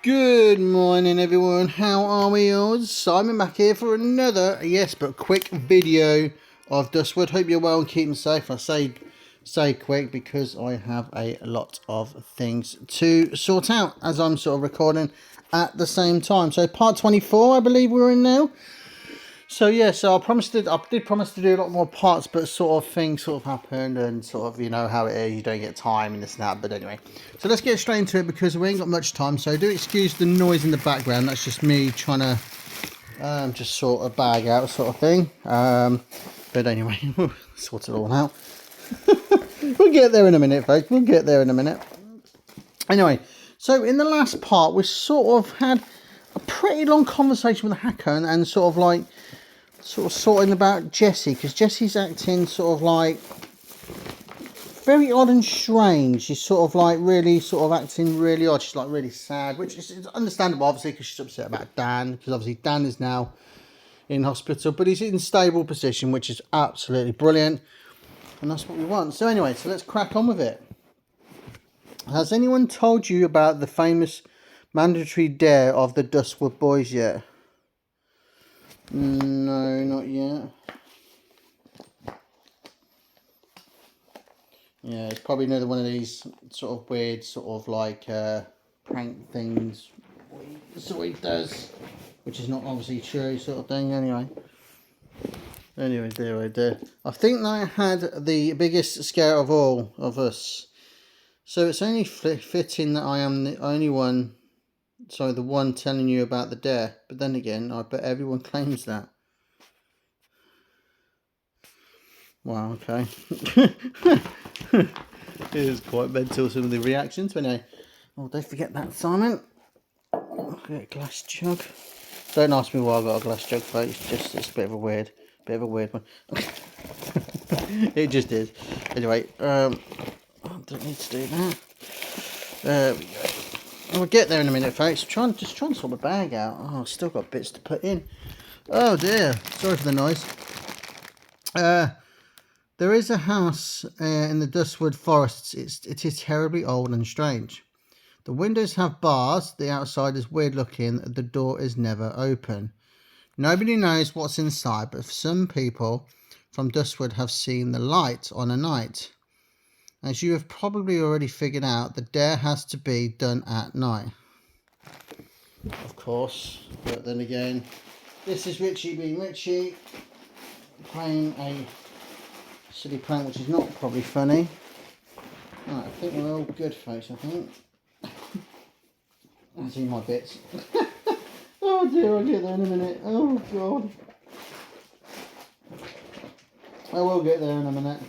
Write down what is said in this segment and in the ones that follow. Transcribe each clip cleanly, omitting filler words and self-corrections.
Good morning everyone, how are we all? Simon back here for another, yes but quick video of duskwood. Hope you're well and keeping safe. I say quick because I have a lot of things to sort out as I'm sort of recording at the same time. So part 24 I believe we're in now. So yeah, so I did promise to do a lot more parts, but sort of things sort of happened and sort of, you know how it is, you don't get time and this and that. But anyway, so let's get straight into it because we ain't got much time. So do excuse the noise in the background. That's just me trying to just sort of bag out sort of thing. But anyway, we'll sort it all out. We'll get there in a minute, folks. We'll get there in a minute. Anyway, so in the last part, we sort of had a pretty long conversation with the hacker and sort of sorting about Jessie, because Jessie's acting sort of like very odd and strange. She's sort of like really sort of acting really odd. She's like really sad, which is understandable obviously because she's upset about Dan, because obviously Dan is now in hospital, but he's in stable position, which is absolutely brilliant, and that's what we want. So anyway, so let's crack on with it. Has anyone told you about the famous mandatory dare of the Duskwood boys yet? No, not yet. Yeah, it's probably another one of these sort of weird sort of like prank things. That's what he does, which is not obviously true sort of thing. Anyway, dear. I think that I had the biggest scare of all of us. So it's only fitting that I am the only one, sorry, the one telling you about the dare. But then again, I bet everyone claims that. Wow, okay. It is quite mental, some of the reactions. But anyway, oh, don't forget that, Simon. Get a glass jug. Don't ask me why I got a glass jug, folks. It's a bit of a weird one. It just is. Anyway, I don't need to do that. There we go. We'll get there in a minute, folks. Just trying to sort the bag out. Oh, I've still got bits to put in. Oh dear. Sorry for the noise. There is a house in the Duskwood forests. It is terribly old and strange. The windows have bars, the outside is weird looking, the door is never open. Nobody knows what's inside, but some people from Duskwood have seen the light on a night. As you have probably already figured out, the dare has to be done at night. Of course, but then again, this is Richy being Richy, playing a silly prank which is not probably funny. Right, I think we're all good, folks, I think. I see my bits. Oh dear, I'll get there in a minute. Oh god. I will get there in a minute.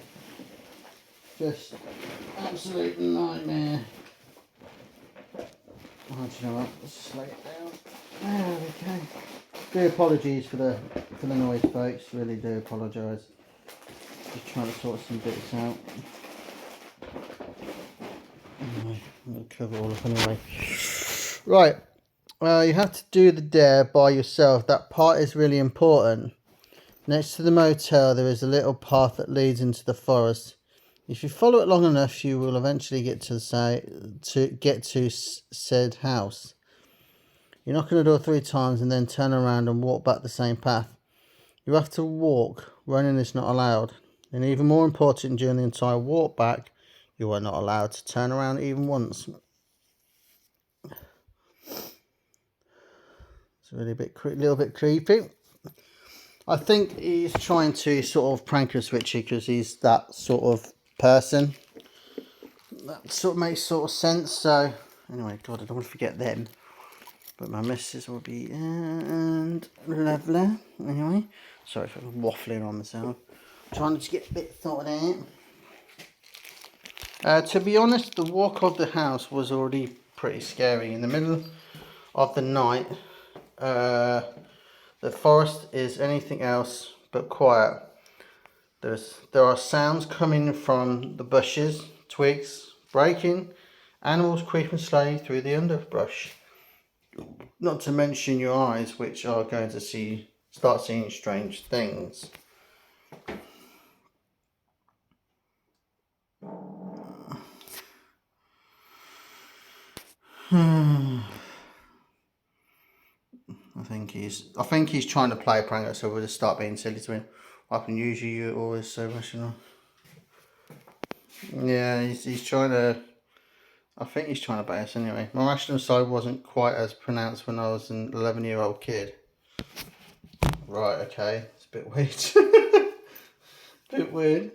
Just absolute nightmare. Oh, do you know what? Let's slow it down. There we go. Do apologies for the noise, folks. Really do apologise. Just trying to sort some bits out. Anyway, I'm going to cover all up anyway. Right. You have to do the dare by yourself. That part is really important. Next to the motel, there is a little path that leads into the forest. If you follow it long enough, you will eventually get to said house. You knock on the door 3 times and then turn around and walk back the same path. You have to walk. Running is not allowed. And even more important, during the entire walk back, you are not allowed to turn around even once. It's really a little bit creepy. I think he's trying to sort of prank us, Richy, because he's that sort of person. That sort of makes sort of sense. So anyway, God, I don't want to forget them. But my missus will be and lovely. Anyway, sorry for waffling on myself. Trying to get a bit thought out. To be honest, the walk of the house was already pretty scary. In the middle of the night, the forest is anything else but quiet. There are sounds coming from the bushes, twigs breaking, animals creeping slowly through the underbrush. Not to mention your eyes, which are going to start seeing strange things. think he's trying to play a prank, so we'll just start being silly to him. I can usually you're always so rational. Yeah, he's trying to. I think he's trying to bait us anyway. My rational side wasn't quite as pronounced when I was an 11-year-old kid. Right, okay, it's a bit weird. Bit weird.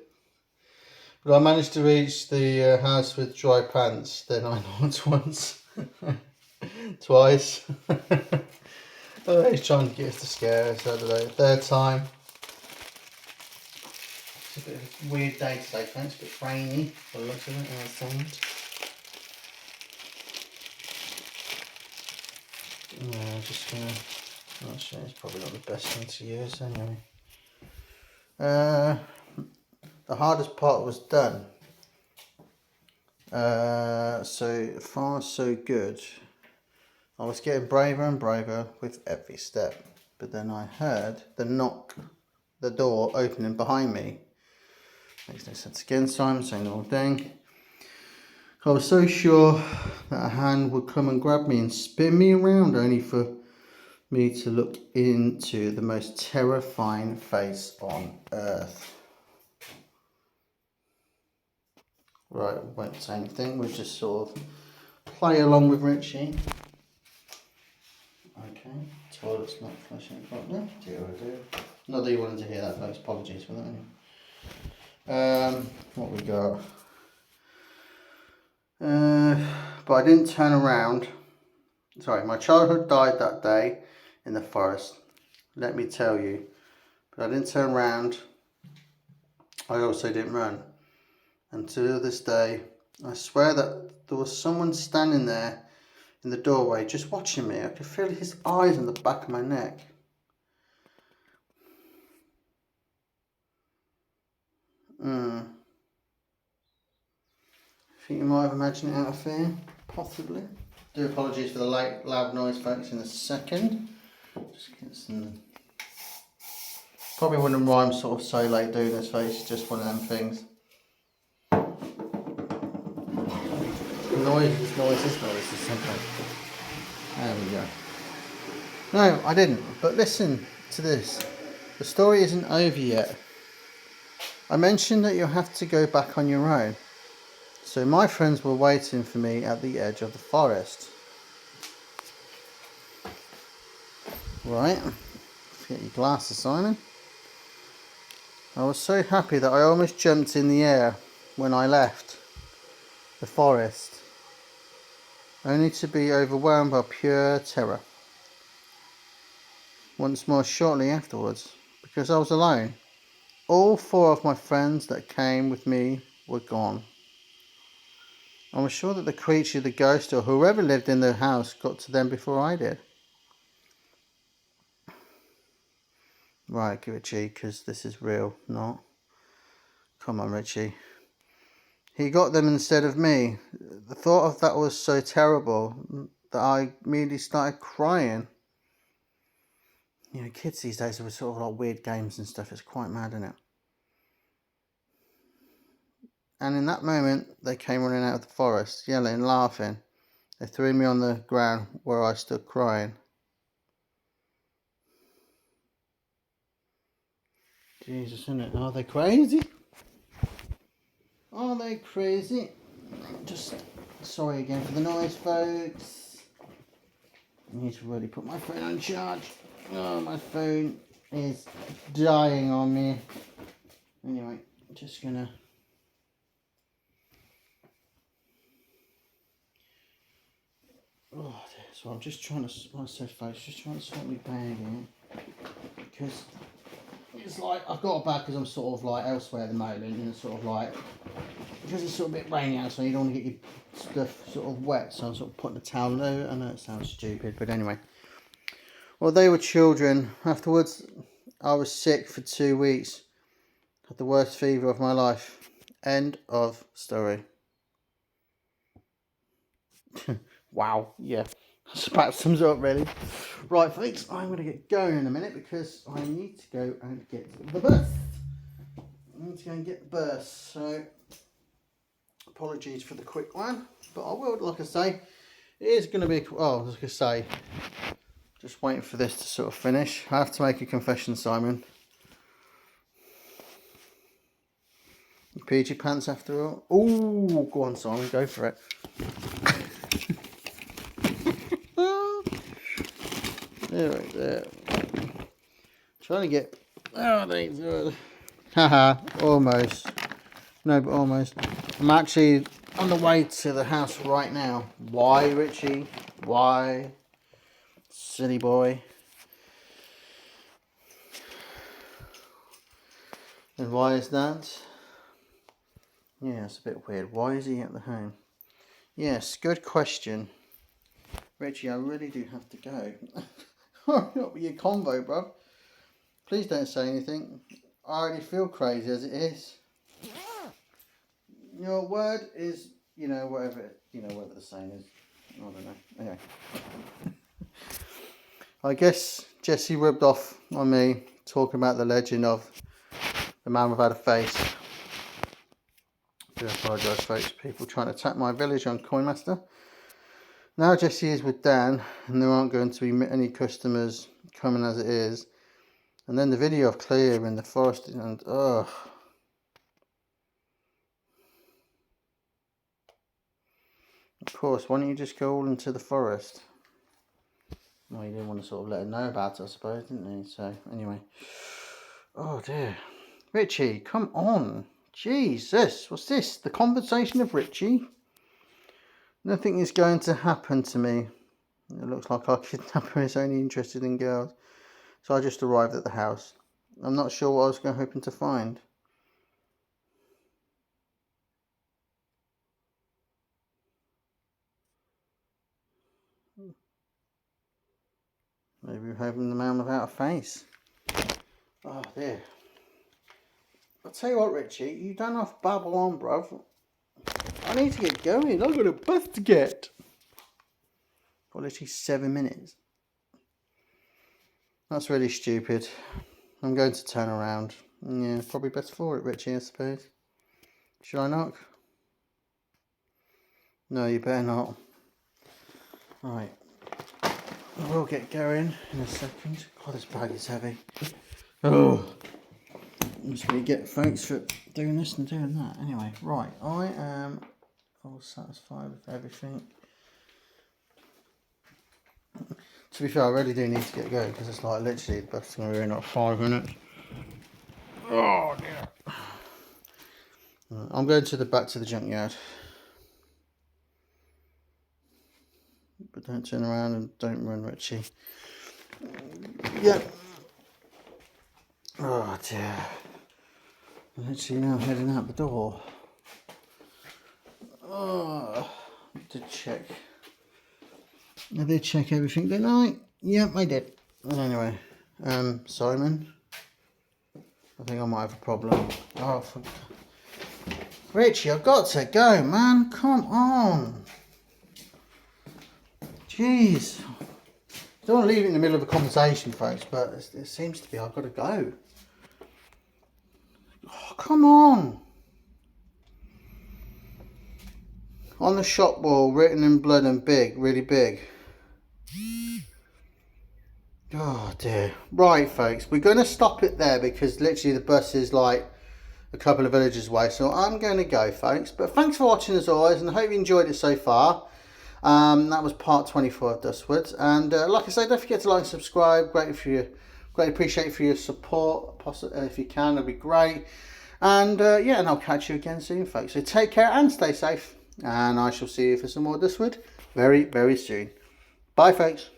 But I managed to reach the house with dry pants. Then I knocked once, twice. Oh, he's trying to get us to scare us. I don't know. Third time. It's a bit of a weird day today, friends. A bit rainy. By the looks of it, outside. Yeah, just gonna. Not sure. It's probably not the best thing to use anyway. The hardest part was done. So far so good. I was getting braver and braver with every step, but then I heard the door opening behind me. Makes no sense again, Simon saying the wrong thing. I was so sure that a hand would come and grab me and spin me around, only for me to look into the most terrifying face on earth. Right, won't say anything, we'll just sort of play along with Richie. Okay, toilet's not flushing properly. Dear oh dear. Not that you wanted to hear that, folks. Apologies for that. What we got? But I didn't turn around. Sorry, my childhood died that day in the forest. Let me tell you. But I didn't turn around. I also didn't run. And to this day, I swear that there was someone standing there in the doorway just watching me. I could feel his eyes on the back of my neck. I think you might have imagined it out of fear, possibly. Do apologies for the loud noise, folks, in a second. Just get some. Probably wouldn't rhyme sort of so late doing this, folks. It's just one of them things. Noises, simple. There we go. No, I didn't. But listen to this. The story isn't over yet. I mentioned that you'll have to go back on your own. So my friends were waiting for me at the edge of the forest. Right. Get your glasses, Simon. I was so happy that I almost jumped in the air when I left the forest, only to be overwhelmed by pure terror once more shortly afterwards, because I was alone. All 4 of my friends that came with me were gone. I was sure that the creature, the ghost, or whoever lived in the house got to them before I did. Right, give it G, because this is real, not. Come on, Richie. He got them instead of me. The thought of that was so terrible that I immediately started crying. You know, kids these days are sort of like weird games and stuff. It's quite mad, isn't it? And in that moment, they came running out of the forest, yelling, laughing. They threw me on the ground where I stood crying. Jesus, isn't it? Are they crazy? Are they crazy? Just sorry again for the noise, folks. I need to really put my phone on charge. Oh, my phone is dying on me. Anyway, just gonna. Oh, dear. So I'm just trying to. Like I said, folks, just trying to sort my bag here, because it's like I've got a bag because I'm sort of like elsewhere at the moment, and sort of like because it's sort of a bit rainy outside, you don't want to get your stuff sort of wet. So I'm sort of putting a towel over. I know it sounds stupid, but anyway. Well, they were children. Afterwards, I was sick for 2 weeks. Had the worst fever of my life. End of story. Wow, yeah. That's about sums it up, really. Right, folks, I'm going to get going in a minute because I need to go and get the bus. I need to go and get the bus. So, apologies for the quick one. But I will, like I say, it is going to be, oh, I was going to say, Just waiting for this to sort of finish. I have to make a confession, Simon. You peed your pants after all? Oh, go on, Simon, go for it. There. Trying to get... Oh, thanks God. Haha, almost. No, but almost. I'm actually on the way to the house right now. Why, Richie? Why? Silly boy. And why is that? Yeah, it's a bit weird. Why is he at the home? Yes, good question. Richie, I really do have to go. Hurry up with your convo, bruv. Please don't say anything. I already feel crazy as it is. Your word is, whatever the saying is. I don't know. Anyway. I guess Jesse rubbed off on me talking about the legend of the man without a face. I do apologise, folks. People trying to attack my village on Coinmaster. Now Jesse is with Dan, and there aren't going to be any customers coming as it is. And then the video of Cleo in the forest, and ugh. Of course, why don't you just go all into the forest? Well, you didn't want to sort of let her know about it, I suppose, didn't you? So, anyway. Oh dear. Richie, come on. Jesus, what's this? The conversation of Richie? Nothing is going to happen to me. It looks like our kidnapper is only interested in girls. So I just arrived at the house. I'm not sure what I was hoping to find. Maybe we're hoping the man without a face. Oh dear. I'll tell you what, Richie, you don't have to babble on, bruv. I need to get going. I've got a bus to get. For literally 7 minutes. That's really stupid. I'm going to turn around. Yeah, probably best for it, Richie, I suppose. Should I knock? No, you better not. Right. I will get going in a second. God, this bag is heavy. Oh. I'm just going to get thanks for doing this and doing that. Anyway, right. I am all satisfied with everything. To be fair, I really do need to get going because it's like literally the bus is going to be in like 5 minutes. Oh dear. I'm going back to the junkyard. But don't turn around and don't run, Richie. Yep. Oh dear. I'm literally now heading out the door. Oh, I did check. I did check everything, didn't I? Yep, I did. Anyway, Simon. I think I might have a problem. Oh, Richie, I've got to go, man. Come on. Jeez. I don't want to leave it in the middle of a conversation, folks, but it seems to be I've got to go. Oh, come on. On the shop wall, written in blood and big, really big. Oh dear. Right, folks, we're going to stop it there because literally the bus is like a couple of villages away. So I'm going to go, folks. But thanks for watching as always, and I hope you enjoyed it so far. That was part 24 of Duskwood. And like I say, don't forget to like and subscribe. Greatly appreciate for your support. If you can, that'd be great. And yeah, and I'll catch you again soon, folks. So take care and stay safe. And I shall see you for some more Duskwood very, very soon. Bye, folks.